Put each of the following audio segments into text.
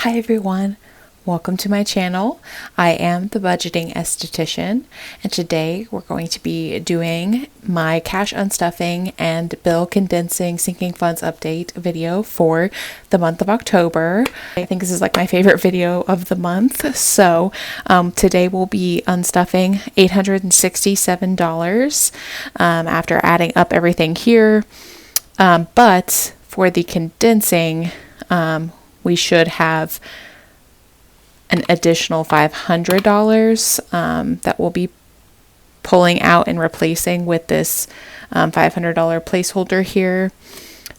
Hi everyone, welcome to my channel. I am the budgeting esthetician, and today we're going to be doing my cash unstuffing and bill condensing sinking funds update video for the month of October. I think this is like my favorite video of the month. So today we'll be unstuffing $867 after adding up everything here. But for the condensing, we should have an additional $500 that we'll be pulling out and replacing with this $500 placeholder here.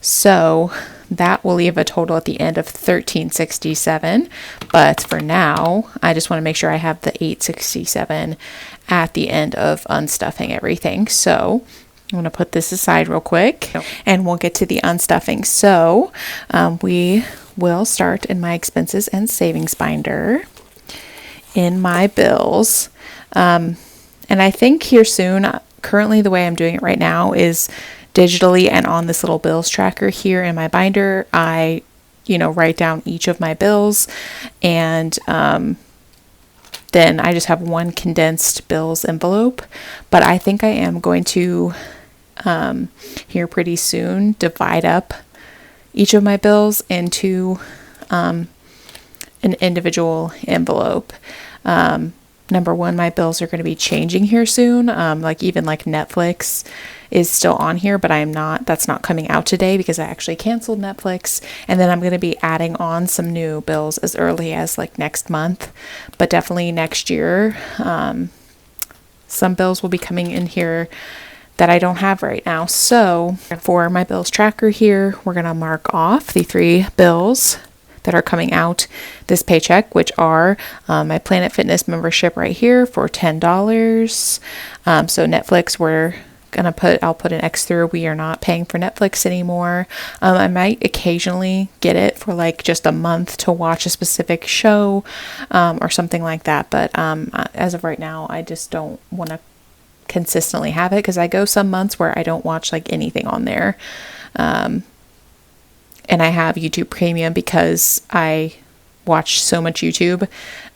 So that will leave a total at the end of $1,367. But for now, I just want to make sure I have the $867 at the end of unstuffing everything. So I'm going to put this aside real quick and we'll get to the unstuffing. So we will start in my expenses and savings binder in my bills. And I think here soon, currently the way I'm doing it right now is digitally and on this little bills tracker here in my binder. I, write down each of my bills, and then I just have one condensed bills envelope. But I think I am going to here pretty soon divide up each of my bills into an individual envelope. Number one, my bills are going to be changing here soon. Like Netflix is still on here, but that's not coming out today because I actually canceled Netflix. And then I'm going to be adding on some new bills as early as like next month, but definitely next year. Some bills will be coming in here that I don't have right now. So for my bills tracker here, we're going to mark off the 3 bills that are coming out this paycheck, which are my Planet Fitness membership right here for $10. So Netflix, I'll put an X through. We are not paying for Netflix anymore. I might occasionally get it for like just a month to watch a specific show or something like that. But as of right now, I just don't want to consistently have it because I go some months where I don't watch like anything on there. And I have YouTube Premium because I watch so much YouTube.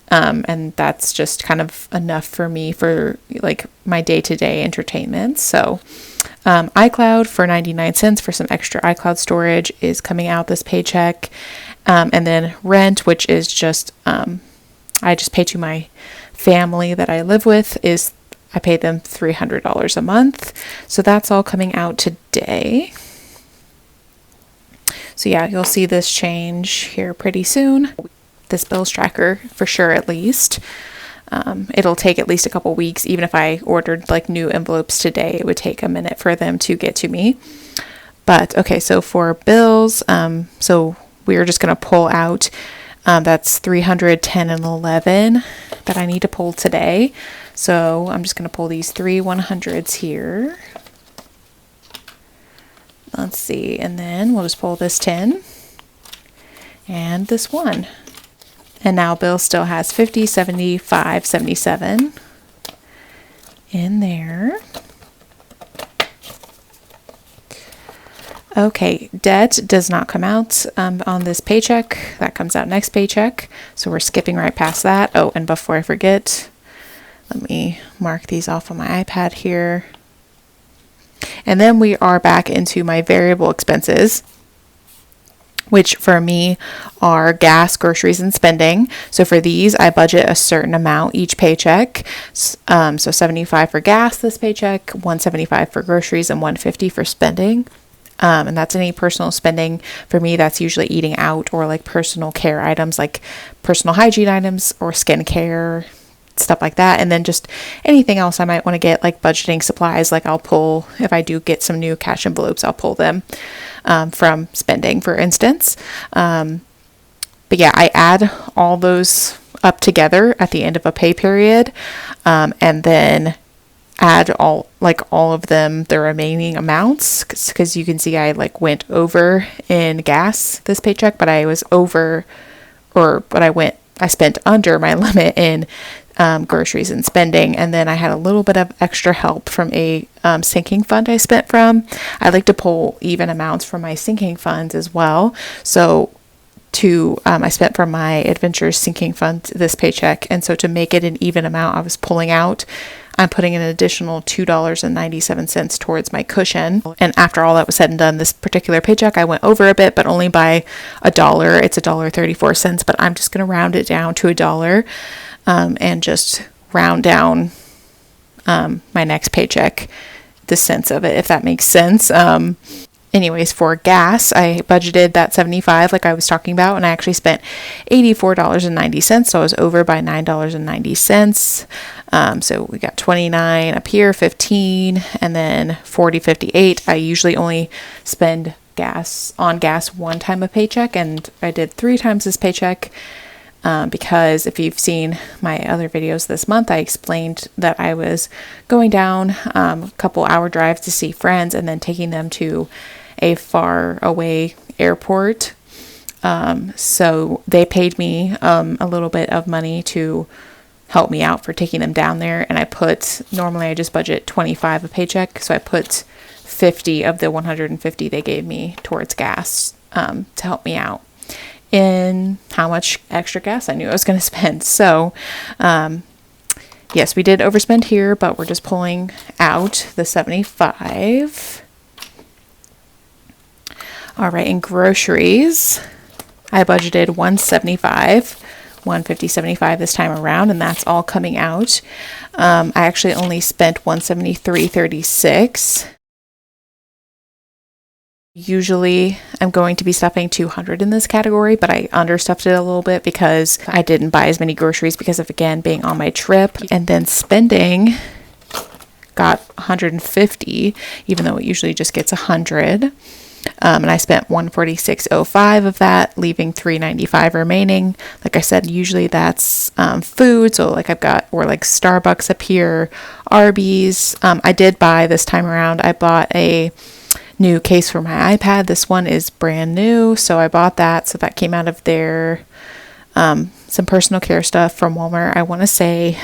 And that's just kind of enough for me for like my day-to-day entertainment. So iCloud for 99 cents for some extra iCloud storage is coming out this paycheck. And then rent, which is just, I just pay to my family that I live with, I pay them $300 a month. So that's all coming out today. So yeah, you'll see this change here pretty soon. This bills tracker for sure, at least. It'll take at least a couple weeks. Even if I ordered like new envelopes today, it would take a minute for them to get to me. But okay, so for bills, so we're just going to pull out, that's 310 and 11 that I need to pull today. So I'm just going to pull these 3 100s here. Let's see. And then we'll just pull this 10 and this 1. And now bill still has 50, 75, 77 in there. Okay, debt does not come out on this paycheck. That comes out next paycheck. So we're skipping right past that. Oh, and before I forget, let me mark these off on my iPad here. And then we are back into my variable expenses, which for me are gas, groceries, and spending. So for these, I budget a certain amount each paycheck. So $75 for gas this paycheck, $175 for groceries, and $150 for spending. And that's any personal spending. For me, that's usually eating out or like personal care items like personal hygiene items or skincare, stuff like that. And then just anything else I might want to get, like budgeting supplies, like I'll pull, if I do get some new cash envelopes, I'll pull them from spending, for instance. But yeah, I add all those up together at the end of a pay period, and then add all of them, the remaining amounts, because you can see I like went over in gas this paycheck, but I was over, I spent under my limit in groceries and spending. And then I had a little bit of extra help from a sinking fund I spent from. I like to pull even amounts from my sinking funds as well. So I spent from my Adventures sinking fund this paycheck. And so to make it an even amount, I was pulling out, I'm putting an additional $2.97 towards my cushion. And after all that was said and done, this particular paycheck, I went over a bit, but only by $1. It's $1.34, but I'm just going to round it down to $1, and just round down my next paycheck, the cents of it, if that makes sense. Anyways, for gas, I budgeted that $75 like I was talking about, and I actually spent $84.90, so I was over by $9.90. So we got 29 up here, 15, and then 40, 58. I usually only spend on gas one time a paycheck, and I did 3 times this paycheck. Because if you've seen my other videos this month, I explained that I was going down a couple hour drive to see friends and then taking them to a far away airport. So they paid me a little bit of money to help me out for taking them down there. And normally I just budget 25 a paycheck. So I put 50 of the 150 they gave me towards gas to help me out in how much extra gas I knew I was going to spend. So, yes, we did overspend here, but we're just pulling out the 75. All right, in groceries, I budgeted $175, $150.75 this time around, and that's all coming out. I actually only spent $173.36. Usually I'm going to be stuffing 200 in this category, but I understuffed it a little bit because I didn't buy as many groceries because of, again, being on my trip. And then spending got 150, even though it usually just gets 100. And I spent 146.05 of that, leaving 395 remaining. Like I said, usually that's food. So like like Starbucks up here, Arby's. I did buy this time around, I bought a new case for my iPad. This one is brand new, so I bought that. So that came out of there. Some personal care stuff from Walmart. I want to say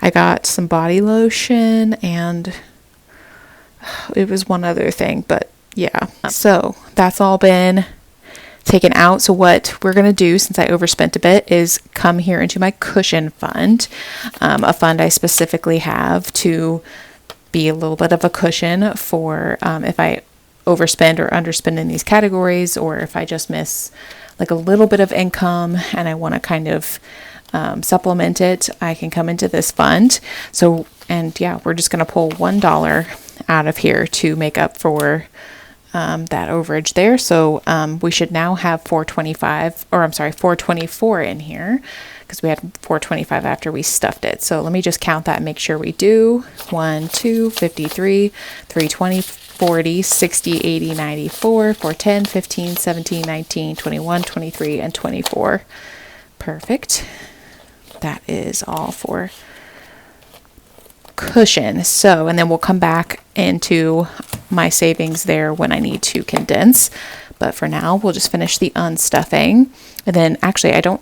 I got some body lotion and it was one other thing, but yeah. So that's all been taken out. So what we're going to do, since I overspent a bit, is come here into my cushion fund, a fund I specifically have to be a little bit of a cushion for if I overspend or underspend in these categories, or if I just miss like a little bit of income and I want to kind of supplement it, I can come into this fund. So, and yeah, we're just going to pull $1 out of here to make up for that overage there. So we should now have 424 in here, because we had 425 after we stuffed it. So let me just count that and make sure we do. 1, 2, 53, 320, 40, 60, 80, 94, 410, 15, 17, 19, 21, 23, and 24. Perfect. That is all for cushion. So, and then we'll come back into my savings there when I need to condense. But for now, we'll just finish the unstuffing. And then actually, I don't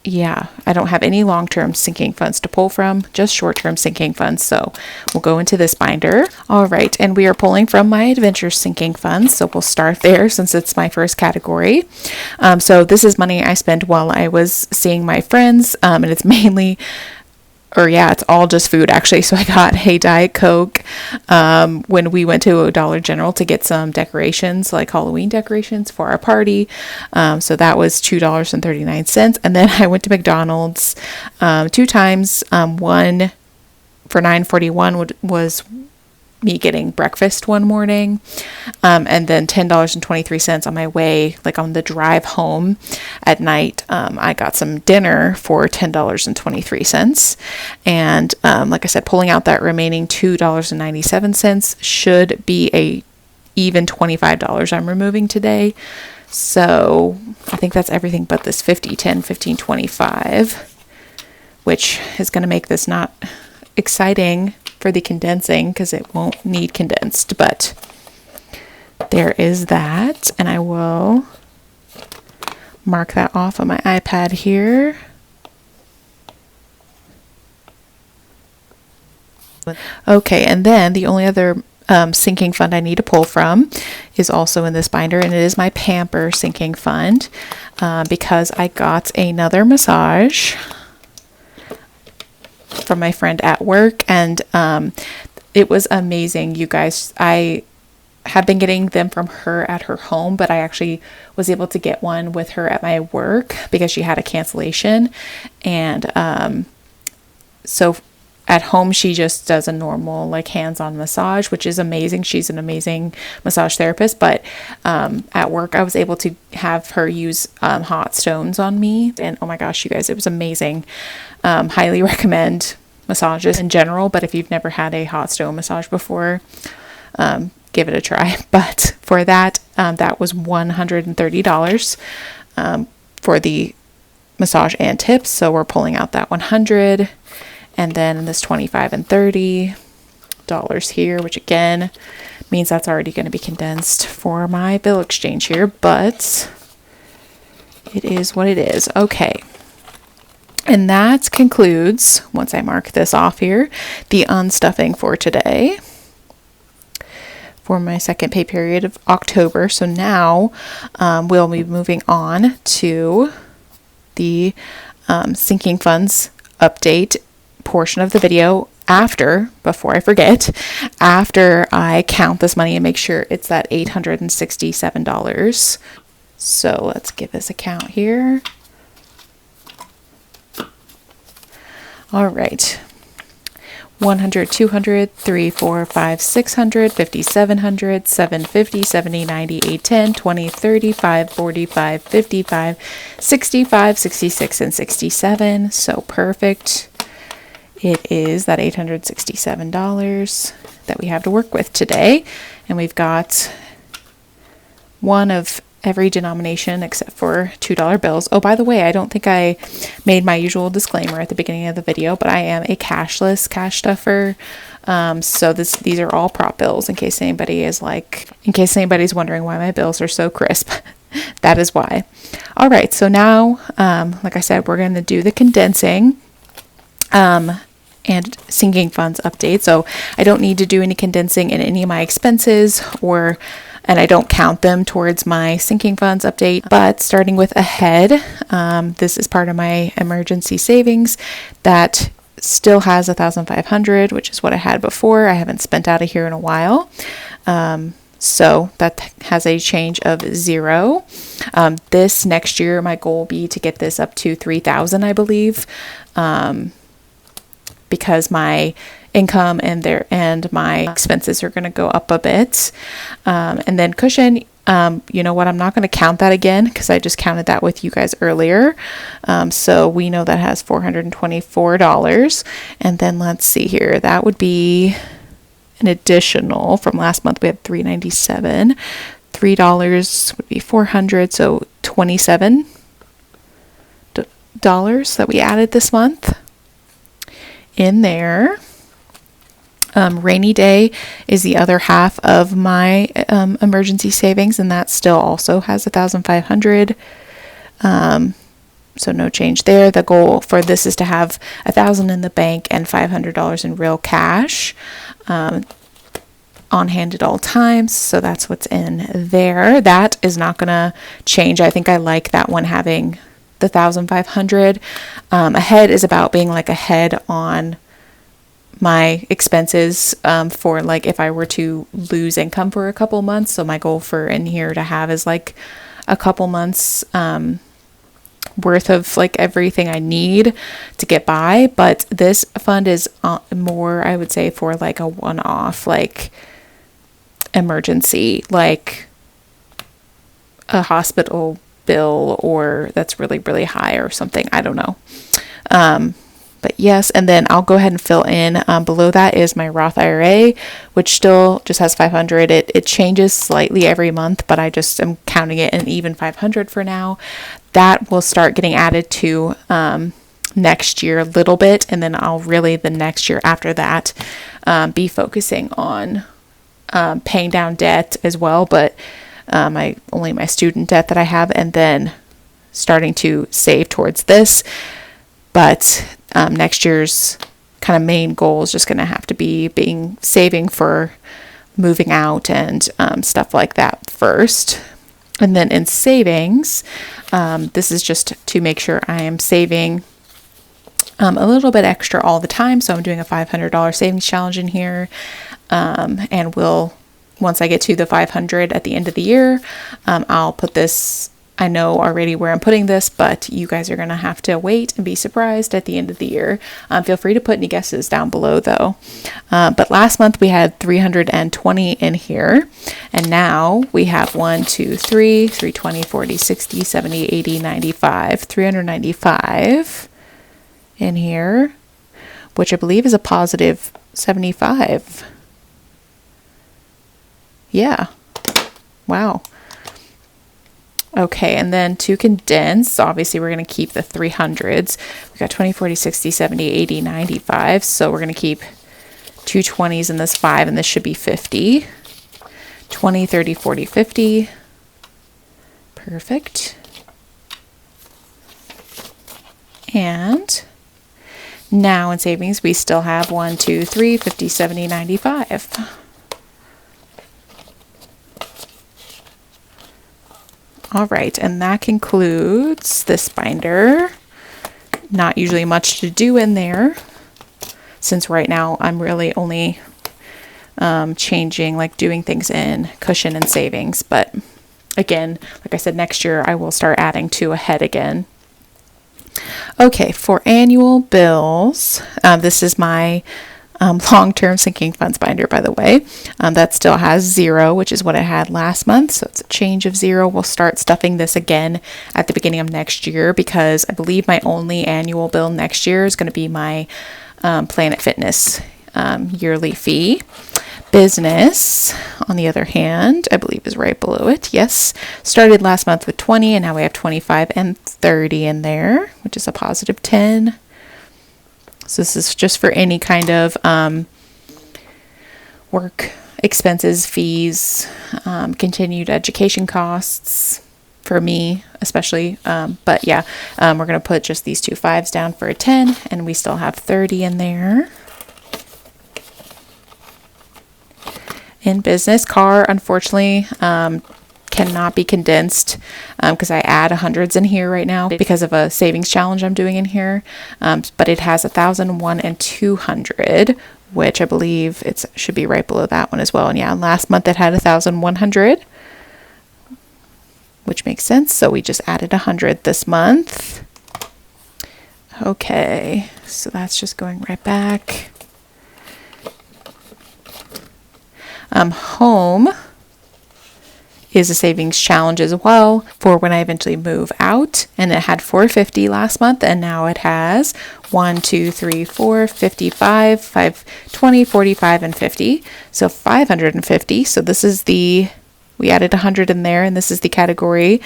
have any long-term sinking funds to pull from, just short-term sinking funds. So we'll go into this binder. All right, and we are pulling from my Adventure sinking funds. So we'll start there since it's my first category. So this is money I spent while I was seeing my friends, and it's mainly, it's all just food actually. So I got a Diet Coke when we went to a Dollar General to get some decorations, like Halloween decorations for our party. So that was $2.39. And then I went to McDonald's 2 times. One for $9.41 was me getting breakfast one morning, and then $10.23 on my way, like on the drive home at night. I got some dinner for $10.23, and like I said, pulling out that remaining $2.97 should be a even $25 I'm removing today. So I think that's everything but this 50, 10, 15, 25, which is going to make this not exciting for the condensing, because it won't need condensed, but there is that. And I will mark that off on my iPad here. Okay, and then the only other sinking fund I need to pull from is also in this binder, and it is my Pamper sinking fund because I got another massage from my friend at work, and it was amazing, you guys. I have been getting them from her at her home, but I actually was able to get one with her at my work because she had a cancellation. And so at home, she just does a normal like hands-on massage, which is amazing. She's an amazing massage therapist. But at work, I was able to have her use hot stones on me. And oh my gosh, you guys, it was amazing. Highly recommend massages in general. But if you've never had a hot stone massage before, give it a try. But for that, that was $130 for the massage and tips. So we're pulling out that $100, and then this $25 and $30 here, which again means that's already going to be condensed for my bill exchange here, but it is what it is. Okay. And that concludes, once I mark this off here, the unstuffing for today, for my second pay period of October. So now we'll be moving on to the sinking funds update portion of the video before I forget, after I count this money and make sure it's that $867. So let's give this a count here. All right. 100, 200, 3, 4, 5, 600, 50, 700, 750, 70, 90, 810, 20, 35, 45, 55, 65, 66, and 67. So perfect. It is that $867 that we have to work with today. And we've got one of every denomination except for $2 bills. Oh, by the way, I don't think I made my usual disclaimer at the beginning of the video, but I am a cashless cash stuffer. So these are all prop bills in case anybody's wondering why my bills are so crisp. That is why. All right. So now, like I said, we're going to do the condensing, and sinking funds update. So I don't need to do any condensing in any of my expenses, and I don't count them towards my sinking funds update. But starting with ahead, this is part of my emergency savings that still has $1,500, which is what I had before. I haven't spent out of here in a while. So that has a change of $0. This next year, my goal will be to get this up to $3,000, I believe. Because my income and my expenses are going to go up a bit. And then cushion, you know what, I'm not going to count that again because I just counted that with you guys earlier. So we know that has $424. And then let's see here, that would be an additional from last month. We had $397. $3 would be $400, so $27 that we added this month in there. Rainy day is the other half of my emergency savings, and that still also has $1,500. So no change there. The goal for this is to have $1,000 in the bank and $500 in real cash on hand at all times. So that's what's in there. That is not going to change. I think I like that one having the $1,500. Ahead is about being like ahead on my expenses for like if I were to lose income for a couple months. So my goal for in here to have is like a couple months worth of like everything I need to get by. But this fund is more, I would say, for like a one-off like emergency, like a hospital bill or that's really, really high or something. I don't know. But yes, and then I'll go ahead and fill in. Below that is my Roth IRA, which still just has $500. It changes slightly every month, but I just am counting it an even $500 for now. That will start getting added to next year a little bit, and then I'll really the next year after that be focusing on paying down debt as well, but my student debt that I have, and then starting to save towards this. But next year's kind of main goal is just going to have to be saving for moving out and stuff like that first. And then in savings, this is just to make sure I am saving a little bit extra all the time. So I'm doing a $500 savings challenge in here. And once I get to the 500 at the end of the year, I'll put this. I know already where I'm putting this, but you guys are going to have to wait and be surprised at the end of the year. Feel free to put any guesses down below though. But last month we had 320 in here, and now we have 1, 2, 3, 320, 40, 60, 70, 80, 95, 395 in here, which I believe is a positive 75. Yeah. Wow. Okay, and then to condense, obviously we're going to keep the 300s. We've got 20, 40, 60, 70, 80, 95. So we're going to keep 2 20s in this 5, and this should be 50. 20, 30, 40, 50. Perfect. And now in savings, we still have 1, 2, 3, 50, 70, 95. All right, and that concludes this binder. Not usually much to do in there, since right now I'm really only changing, like doing things in cushion and savings. But again, like I said, next year I will start adding to ahead again. Okay, for annual bills, this is my long-term sinking funds binder, by the way. That still has 0, which is what I had last month. So it's a change of 0. We'll start stuffing this again at the beginning of next year, because I believe my only annual bill next year is going to be my Planet Fitness yearly fee. Business, on the other hand, I believe is right below it. Yes, started last month with 20, and now we have 25 and 30 in there, which is a positive 10. So this is just for any kind of work expenses, fees, continued education costs for me especially. But yeah, we're going to put just these 2 5s down for a 10, and we still have 30 in there. In business, car, unfortunately, cannot be condensed because I add 100s in here right now because of a savings challenge I'm doing in here. But it has 1,000, 1, and 200, which I believe it should be right below that one as well. And yeah, last month it had 1,100, which makes sense. So we just added 100 this month. Okay, so that's just going right back. Home is a savings challenge as well for when I eventually move out, and it had 450 last month, and now it has 1, 2, 3, 4, 55, 5, 20, 45, and 50. So 550. So this is we added 100 in there, and this is the category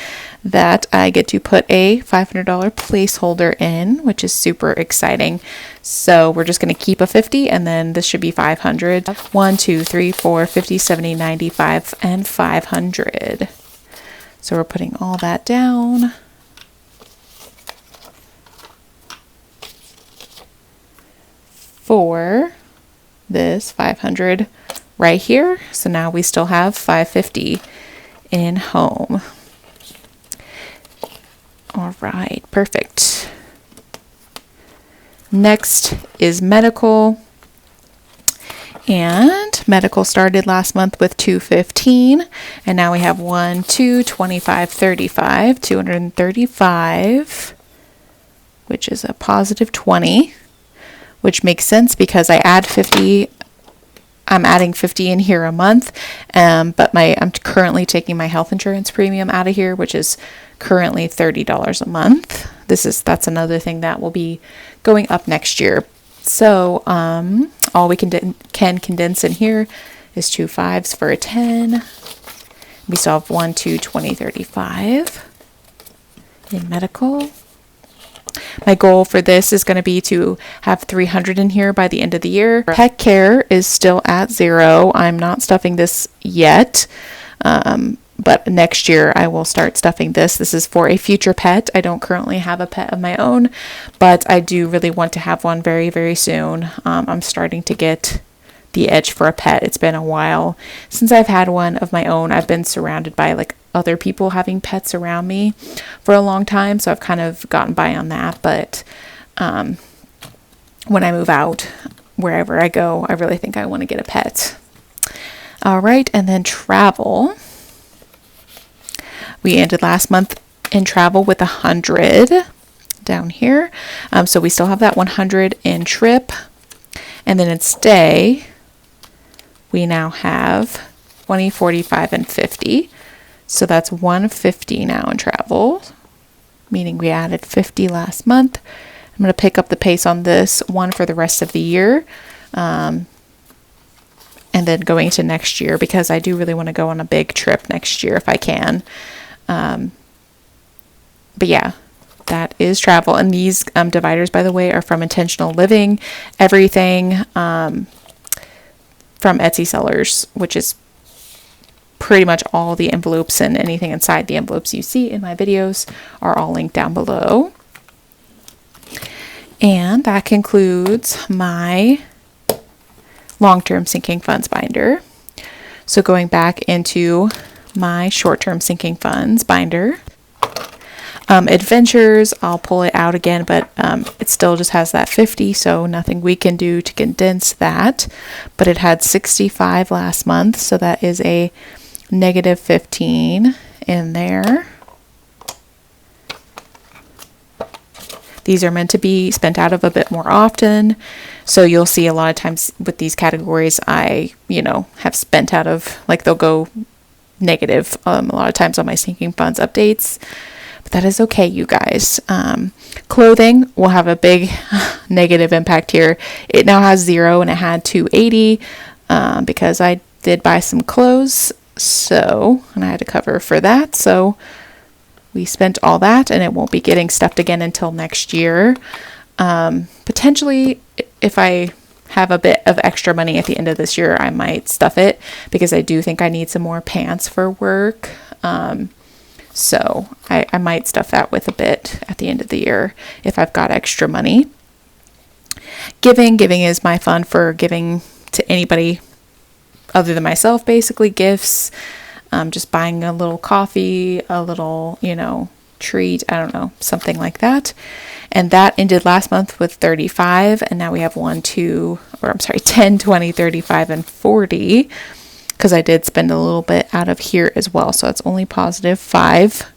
that I get to put a $500 placeholder in, which is super exciting. So we're just going to keep a 50, and then this should be 500. 1, 2, 3, 4, 50, 70, 95, and 500. So we're putting all that down. For this 500 right here. So now we still have 550 in home. All right, perfect. Next is medical. And medical started last month with 215, and now we have 1, 2, 25, 35, 235, which is a positive 20, which makes sense because I add 50. I'm adding 50 in here a month, but I'm currently taking my health insurance premium out of here, which is currently $30 a month. That's another thing that will be going up next year. So all we can condense in here is 2 5s for a 10. We still have 1, 2, 20, 35 in medical. My goal for this is going to be to have 300 in here by the end of the year. Pet care is still at 0. I'm not stuffing this yet, but next year I will start stuffing this. This is for a future pet. I don't currently have a pet of my own, but I do really want to have one very, very soon. I'm starting to get the edge for a pet. It's been a while since I've had one of my own. I've been surrounded by like other people having pets around me for a long time, so I've kind of gotten by on that. But when I move out, wherever I go, I really think I want to get a pet. All right, and then travel. We ended last month in travel with 100 down here. So we still have that 100 in trip. And then in stay, we now have 20, 45, and 50. So that's 150 now in travel, meaning we added 50 last month. I'm going to pick up the pace on this one for the rest of the year. And then going into next year, because I do really want to go on a big trip next year if I can. But yeah, that is travel. And these dividers, by the way, are from Intentional Living. Everything from Etsy sellers, which is pretty much all the envelopes and anything inside the envelopes you see in my videos are all linked down below. And that concludes my long-term sinking funds binder. So going back into my short-term sinking funds binder. Adventures, I'll pull it out again, but it still just has that 50, so nothing we can do to condense that. But it had 65 last month, so that is a negative 15 in there. These are meant to be spent out of a bit more often, so you'll see a lot of times with these categories I, have spent out of, like they'll go negative a lot of times on my sinking funds updates. But that is okay, you guys. Clothing will have a big negative impact here. It now has 0 and it had 280 because I did buy some clothes, and I had to cover for that. So we spent all that and it won't be getting stuffed again until next year. Potentially, if I have a bit of extra money at the end of this year, I might stuff it because I do think I need some more pants for work. So I might stuff that with a bit at the end of the year if I've got extra money. Giving is my fund for giving to anybody other than myself, basically gifts. Just buying a little coffee, a little, treat, I don't know, something like that. And that ended last month with 35. And now we have 10, 20, 35, and 40. Because I did spend a little bit out of here as well. So it's only positive 5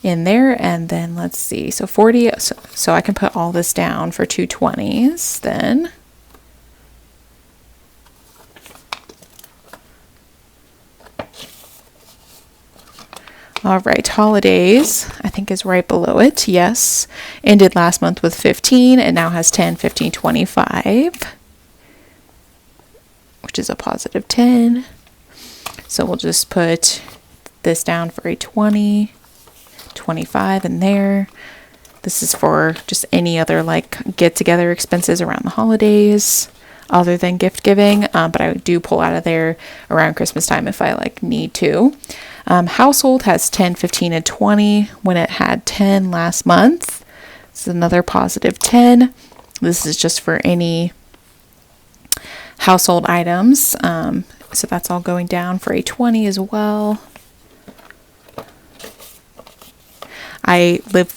in there. And then let's see. So 40. So I can put all this down for 220s then. All right, holidays, I think is right below it. Yes. Ended last month with 15 and now has 10, 15, 25. Which is a positive 10. So we'll just put this down for a 20, 25 in there. This is for just any other like get together expenses around the holidays other than gift giving. But I do pull out of there around Christmas time if I need to. Household has 10, 15, and 20 when it had 10 last month. This is another positive 10. This is just for any household items. So that's all going down for a 20 as well.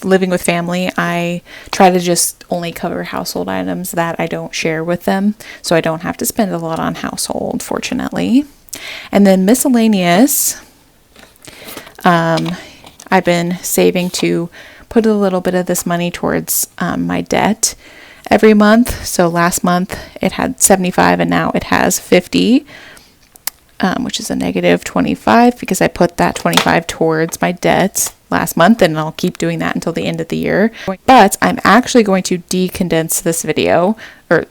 Living with family, I try to just only cover household items that I don't share with them. So I don't have to spend a lot on household, fortunately. And then miscellaneous. I've been saving to put a little bit of this money towards my debt every month. So last month it had 75 and now it has 50, which is a negative 25 because I put that 25 towards my debt last month and I'll keep doing that until the end of the year. But I'm actually going to decondense this video or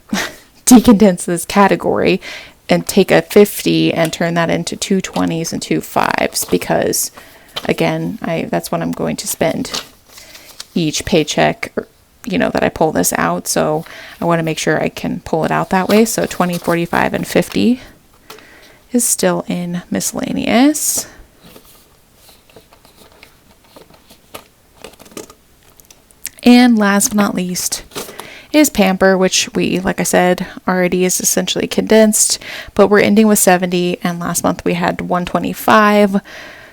decondense this category and take a 50 and turn that into 2 20s and 2 5s because again, that's what I'm going to spend each paycheck, that I pull this out. So I want to make sure I can pull it out that way. So 20, 45, and 50 is still in miscellaneous. And last but not least is Pamper, which we, like I said, already is essentially condensed, but we're ending with 70, and last month we had 125,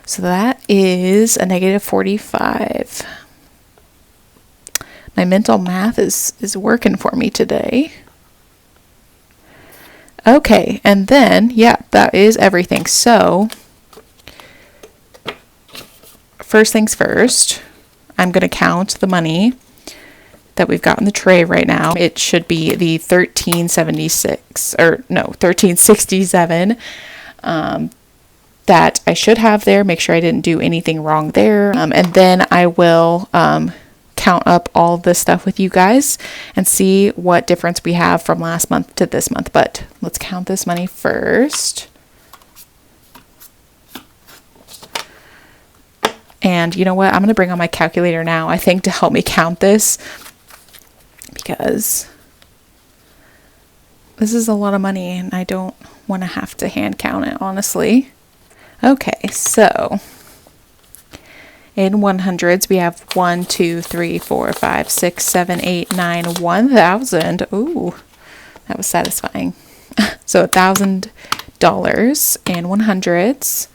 so that is a negative 45. My mental math is working for me today. Okay, and then, yeah, that is everything. So, first things first, I'm going to count the money that we've got in the tray right now. It should be the 1376, or no, 1367, that I should have there. Make sure I didn't do anything wrong there. And then I will count up all this stuff with you guys and see what difference we have from last month to this month. But let's count this money first. And you know what? I'm going to bring on my calculator now, I think, to help me count this, because this is a lot of money and I don't want to have to hand count it, honestly. Okay, so in 100s, we have 1, 2, 3, 4, 5, 6, 7, 8, 9, 1,000. Ooh, that was satisfying. So $1,000 in 100s.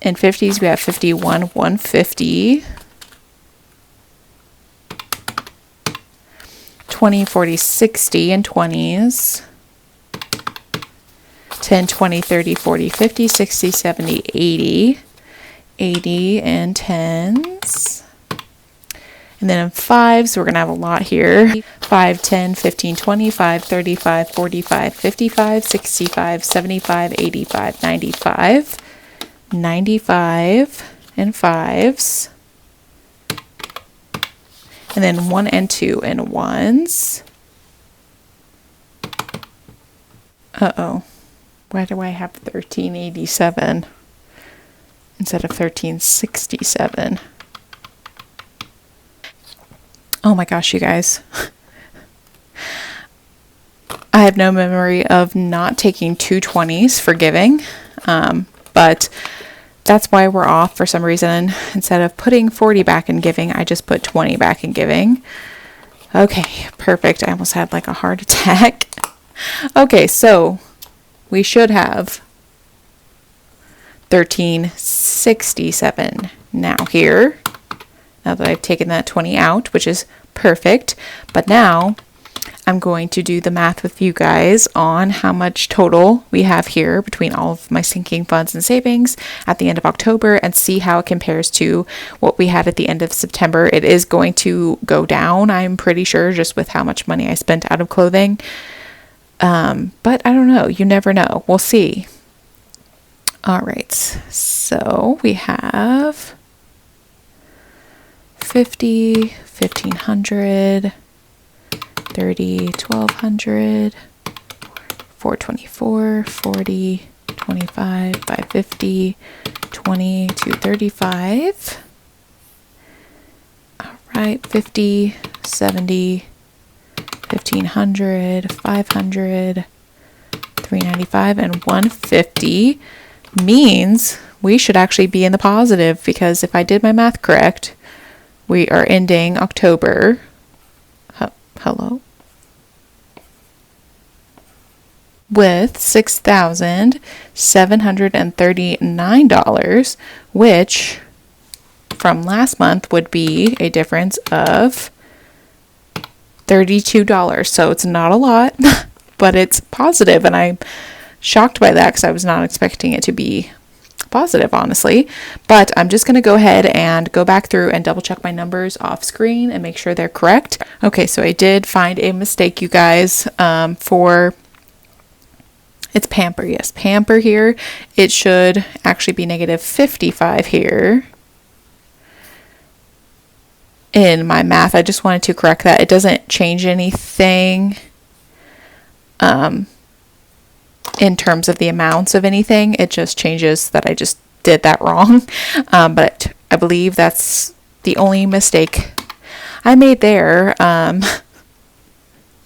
In 50s, we have 51, 150. 20, 40, 60 in 20s. 10, 20, 30, 40, 50, 60, 70, 80. 80 in 10s. And then in 5s, we're going to have a lot here. 5, 10, 15, 25, 35, 45, 55, 65, 75, 85, 95. 95 in 5s. And then 1 and 2 in 1s. Uh-oh. Why do I have 1387 instead of 1367? Oh my gosh, you guys. I have no memory of not taking 2 20s for giving, but that's why we're off for some reason. Instead of putting 40 back in giving, I just put 20 back in giving. Okay, perfect. I almost had like a heart attack. Okay, so we should have 1367 now here. Now that I've taken that 20 out, which is perfect. But now I'm going to do the math with you guys on how much total we have here between all of my sinking funds and savings at the end of October, and see how it compares to what we had at the end of September. It is going to go down, I'm pretty sure, just with how much money I spent out of clothing. But I don't know. You never know. We'll see. All right. So we have 50, 1500, 30, 1200, 424, 40, 25, 550, 20, 235. All right. 50, 70, 1500, 500, 395, and 150 means we should actually be in the positive, because if I did my math correct, we are ending October. Hello? With $6,739, which from last month would be a difference of $32. So it's not a lot, but it's positive, and I'm shocked by that because I was not expecting it to be positive, honestly. But I'm just going to go ahead and go back through and double check my numbers off screen and make sure they're correct. Okay, so I did find a mistake, you guys, for it's Pamper. Yes, Pamper here. It should actually be negative 55 here. In my math, I just wanted to correct that. It doesn't change anything in terms of the amounts of anything. It just changes that I just did that wrong. But I believe that's the only mistake I made there,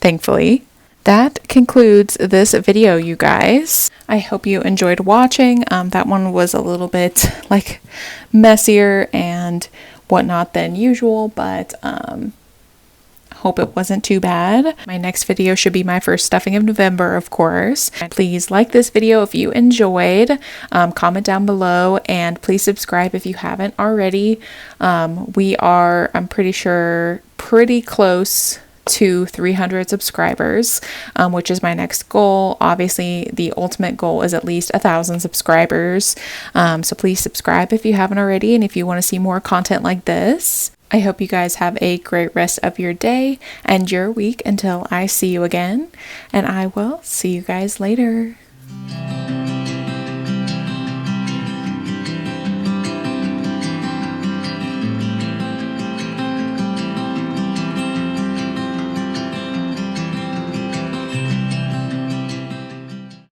thankfully. That concludes this video, you guys. I hope you enjoyed watching. That one was a little bit like messier and whatnot than usual, but hope it wasn't too bad. My next video should be my first stuffing of November, of course. Please like this video if you enjoyed, comment down below, and please subscribe if you haven't already. We are, I'm pretty sure, pretty close to 300 subscribers, which is my next goal. Obviously, the ultimate goal is at least 1,000 subscribers. So please subscribe if you haven't already, and if you want to see more content like this. I hope you guys have a great rest of your day and your week until I see you again, and I will see you guys later.